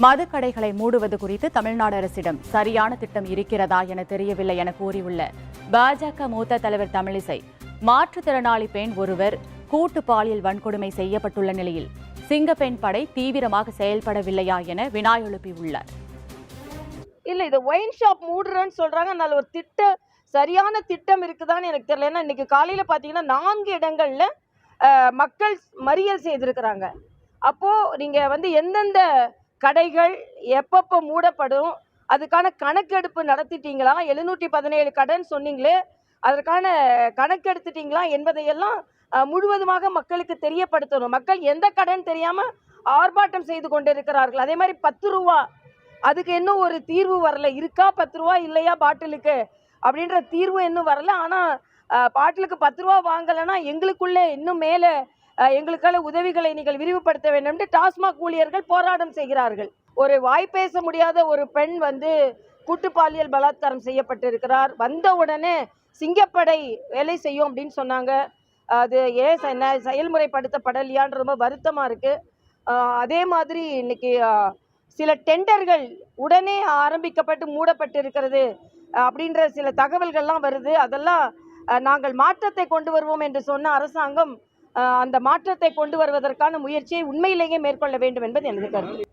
மதுக்கடைகளை மூடுவது குறித்து தமிழ்நாடு அரசிடம் சரியான திட்டம் இருக்கிறதா என தெரியவில்லை என கூறியுள்ள பாஜக மூத்த தலைவர் தமிழிசை, மாற்றுத்திறனாளி பெண் ஒருவர் கூட்டு பாலியல் வன்கொடுமை செய்யப்பட்டுள்ள நிலையில் சிங்கப்பெண் படை தீவிரமாக செயல்படவில்லையா என வினா எழுப்பியுள்ளார். இல்ல, இது ஒயின் ஷாப் மூடுறேன்னு சொல்றாங்க. அதனால ஒரு சரியான திட்டம் இருக்குதான்னு எனக்கு தெரியல. ஏன்னா இன்னைக்கு காலையில பாத்தீங்கன்னா 4 இடங்கள்ல மக்கள் மறியல் செய்திருக்கிறாங்க. அப்போ நீங்க எந்தெந்த கடைகள் எப்பப்போ மூடப்படும், அதுக்கான கணக்கெடுப்பு நடத்திட்டீங்களா? 717 கடன் சொன்னீங்களே, அதற்கான கணக்கெடுத்துட்டீங்களா என்பதையெல்லாம் முழுவதுமாக மக்களுக்கு தெரியப்படுத்தணும். மக்கள் எந்த கடன் தெரியாம ஆர்ப்பாட்டம் செய்து கொண்டிருக்கிறார்கள். அதே மாதிரி 10 ரூபா, அதுக்கு இன்னும் ஒரு தீர்வு வரல. இருக்கா 10 ரூபா இல்லையா பாட்டிலுக்கு அப்படின்ற தீர்வு இன்னும் வரல. ஆனால் பாட்டிலுக்கு 10 ரூபா வாங்கலைன்னா எங்களுக்குள்ளே இன்னும் மேலே எங்களுக்கான உதவிகளை நீங்கள் விரிவுபடுத்த வேண்டும் என்று டாஸ்மாக் ஊழியர்கள் போராட்டம் செய்கிறார்கள். ஒரு வாய் பேச முடியாத ஒரு பெண் கூட்டு பாலியல் பலாத்காரம் செய்யப்பட்டிருக்கிறார். வந்த உடனே சிங்கப்படை வேலை செய்யும் அப்படின்னு சொன்னாங்க. அது ஏன் செயல்முறைப்படுத்தப்படலையான்னு ரொம்ப வருத்தமாக இருக்குது. அதே மாதிரி இன்னைக்கு சில டெண்டர்கள் உடனே ஆரம்பிக்கப்பட்டு மூடப்பட்டிருக்கிறது அப்படின்ற சில தகவல்கள்லாம் வருது. அதெல்லாம் நாங்கள் மாற்றத்தை கொண்டு வருவோம் என்று சொன்ன அரசாங்கம் அந்த மாற்றத்தை கொண்டு வருவதற்கான முயற்சியை உண்மையிலேயே மேற்கொள்ள வேண்டும் என்பது எனது கருத்து.